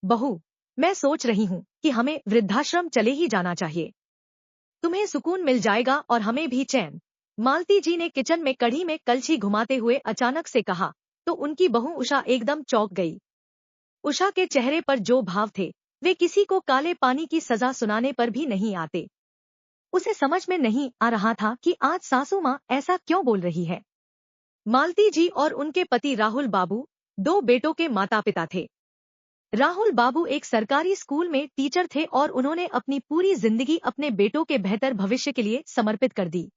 बहू, मैं सोच रही हूँ कि हमें वृद्धाश्रम चले ही जाना चाहिए। तुम्हें सुकून मिल जाएगा और हमें भी चैन। मालती जी ने किचन में कढ़ी में कलछी घुमाते हुए अचानक से कहा, तो उनकी बहू उषा एकदम चौंक गई। उषा के चेहरे पर जो भाव थे, वे किसी को काले पानी की सजा सुनाने पर भी नहीं आते। उसे समझ में नहीं आ रहा था कि आज सासू माँ ऐसा क्यों बोल रही है। मालती जी और उनके पति राहुल बाबू दो बेटों के माता पिता थे। राहुल बाबू एक सरकारी स्कूल में टीचर थे और उन्होंने अपनी पूरी जिंदगी अपने बेटों के बेहतर भविष्य के लिए समर्पित कर दी।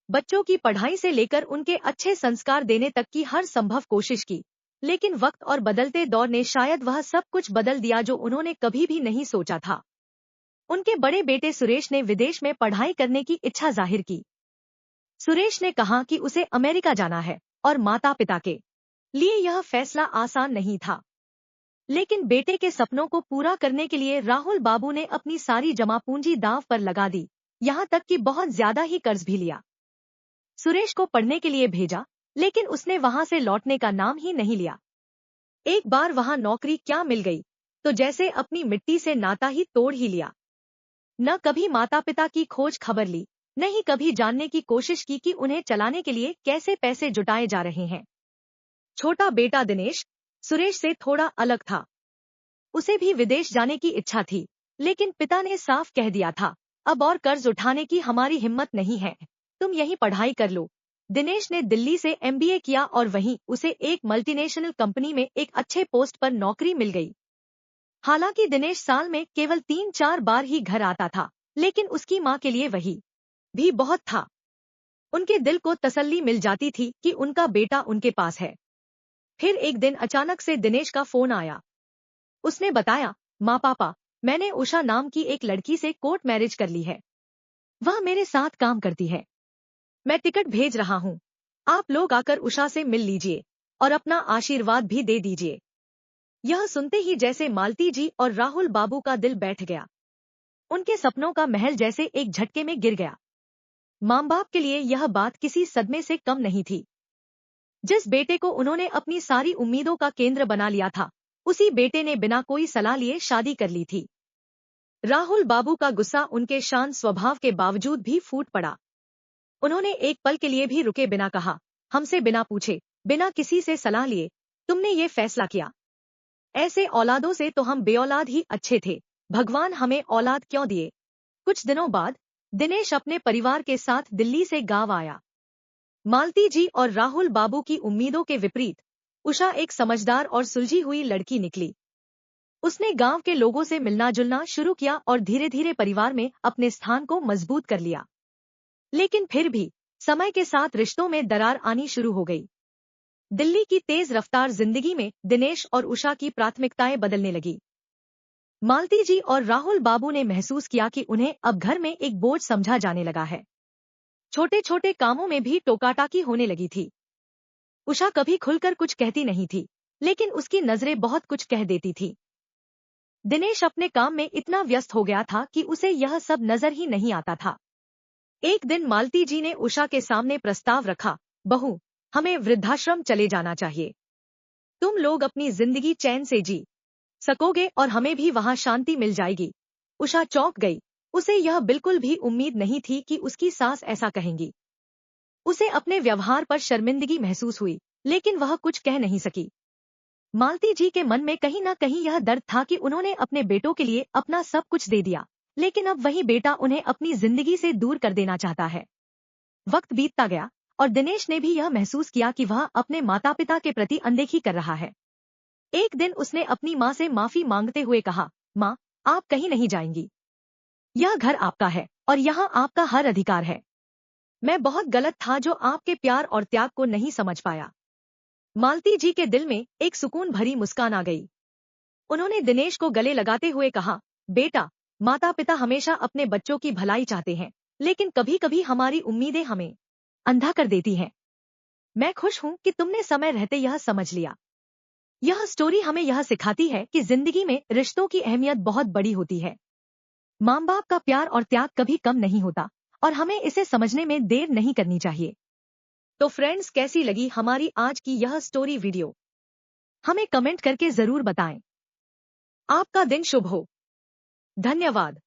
बच्चों की पढ़ाई से लेकर उनके अच्छे संस्कार देने तक की हर संभव कोशिश की, लेकिन वक्त और बदलते दौर ने शायद वह सब कुछ बदल दिया जो उन्होंने कभी भी नहीं सोचा था। उनके बड़े बेटे सुरेश ने विदेश में पढ़ाई करने की इच्छा जाहिर की। सुरेश ने कहा कि उसे अमेरिका जाना है और माता पिता के लिए यह फैसला आसान नहीं था। लेकिन बेटे के सपनों को पूरा करने के लिए राहुल बाबू ने अपनी सारी जमा पूंजी दांव पर लगा दी, यहाँ तक कि बहुत ज्यादा ही कर्ज भी लिया। सुरेश को पढ़ने के लिए भेजा, लेकिन उसने वहां से लौटने का नाम ही नहीं लिया। एक बार वहां नौकरी क्या मिल गई, तो जैसे अपनी मिट्टी से नाता ही तोड़ ही लिया। न कभी माता पिता की खोज खबर ली, न ही कभी जानने की कोशिश की कि उन्हें चलाने के लिए कैसे पैसे जुटाए जा रहे हैं। छोटा बेटा दिनेश सुरेश से थोड़ा अलग था। उसे भी विदेश जाने की इच्छा थी, लेकिन पिता ने साफ कह दिया था, अब और कर्ज उठाने की हमारी हिम्मत नहीं है, तुम यहीं पढ़ाई कर लो। दिनेश ने दिल्ली से एमबीए किया और वहीं उसे एक मल्टीनेशनल कंपनी में एक अच्छे पोस्ट पर नौकरी मिल गई। हालांकि दिनेश साल में केवल 3-4 बार ही घर आता था, लेकिन उसकी माँ के लिए वही भी बहुत था। उनके दिल को तसल्ली मिल जाती थी कि उनका बेटा उनके पास है। फिर एक दिन अचानक से दिनेश का फोन आया। उसने बताया, माँ पापा, मैंने उषा नाम की एक लड़की से कोर्ट मैरिज कर ली है। वह मेरे साथ काम करती है। मैं टिकट भेज रहा हूँ, आप लोग आकर उषा से मिल लीजिए और अपना आशीर्वाद भी दे दीजिए। यह सुनते ही जैसे मालती जी और राहुल बाबू का दिल बैठ गया। उनके सपनों का महल जैसे एक झटके में गिर गया। माँ बाप के लिए यह बात किसी सदमे से कम नहीं थी। जिस बेटे को उन्होंने अपनी सारी उम्मीदों का केंद्र बना लिया था, उसी बेटे ने बिना कोई सलाह लिए शादी कर ली थी। राहुल बाबू का गुस्सा उनके शांत स्वभाव के बावजूद भी फूट पड़ा। उन्होंने एक पल के लिए भी रुके बिना कहा, हमसे बिना पूछे, बिना किसी से सलाह लिए तुमने ये फैसला किया। ऐसे औलादों से तो हम बेऔलाद ही अच्छे थे, भगवान हमें औलाद क्यों दिए। कुछ दिनों बाद दिनेश अपने परिवार के साथ दिल्ली से गांव आया। मालती जी और राहुल बाबू की उम्मीदों के विपरीत उषा एक समझदार और सुलझी हुई लड़की निकली। उसने गांव के लोगों से मिलना जुलना शुरू किया और धीरे धीरे परिवार में अपने स्थान को मजबूत कर लिया। लेकिन फिर भी समय के साथ रिश्तों में दरार आनी शुरू हो गई। दिल्ली की तेज रफ्तार जिंदगी में दिनेश और उषा की प्राथमिकताएं बदलने लगी। मालती जी और राहुल बाबू ने महसूस किया कि उन्हें अब घर में एक बोझ समझा जाने लगा है। छोटे छोटे कामों में भी टोकाटाकी होने लगी थी। उषा कभी खुलकर कुछ कहती नहीं थी, लेकिन उसकी नजरें बहुत कुछ कह देती थी। दिनेश अपने काम में इतना व्यस्त हो गया था कि उसे यह सब नजर ही नहीं आता था। एक दिन मालती जी ने उषा के सामने प्रस्ताव रखा, बहू, हमें वृद्धाश्रम चले जाना चाहिए। तुम लोग अपनी जिंदगी चैन से जी सकोगे और हमें भी वहां शांति मिल जाएगी। उषा चौंक गई। उसे यह बिल्कुल भी उम्मीद नहीं थी कि उसकी सास ऐसा कहेंगी। उसे अपने व्यवहार पर शर्मिंदगी महसूस हुई, लेकिन वह कुछ कह नहीं सकी। मालती जी के मन में कहीं न कहीं यह दर्द था कि उन्होंने अपने बेटों के लिए अपना सब कुछ दे दिया, लेकिन अब वही बेटा उन्हें अपनी जिंदगी से दूर कर देना चाहता है। वक्त बीतता गया और दिनेश ने भी यह महसूस किया कि वह अपने माता पिता के प्रति अनदेखी कर रहा है। एक दिन उसने अपनी माँ से माफी मांगते हुए कहा, माँ, आप कहीं नहीं जाएंगी। यह घर आपका है और यहाँ आपका हर अधिकार है। मैं बहुत गलत था जो आपके प्यार और त्याग को नहीं समझ पाया। मालती जी के दिल में एक सुकून भरी मुस्कान आ गई। उन्होंने दिनेश को गले लगाते हुए कहा, बेटा, माता पिता हमेशा अपने बच्चों की भलाई चाहते हैं, लेकिन कभी कभी हमारी उम्मीदें हमें अंधा कर देती हैं। मैं खुश हूँ कि तुमने समय रहते यह समझ लिया। यह स्टोरी हमें यह सिखाती है कि जिंदगी में रिश्तों की अहमियत बहुत बड़ी होती है। माँ बाप का प्यार और त्याग कभी कम नहीं होता और हमें इसे समझने में देर नहीं करनी चाहिए। तो फ्रेंड्स, कैसी लगी हमारी आज की यह स्टोरी वीडियो? हमें कमेंट करके जरूर बताएं। आपका दिन शुभ हो। धन्यवाद।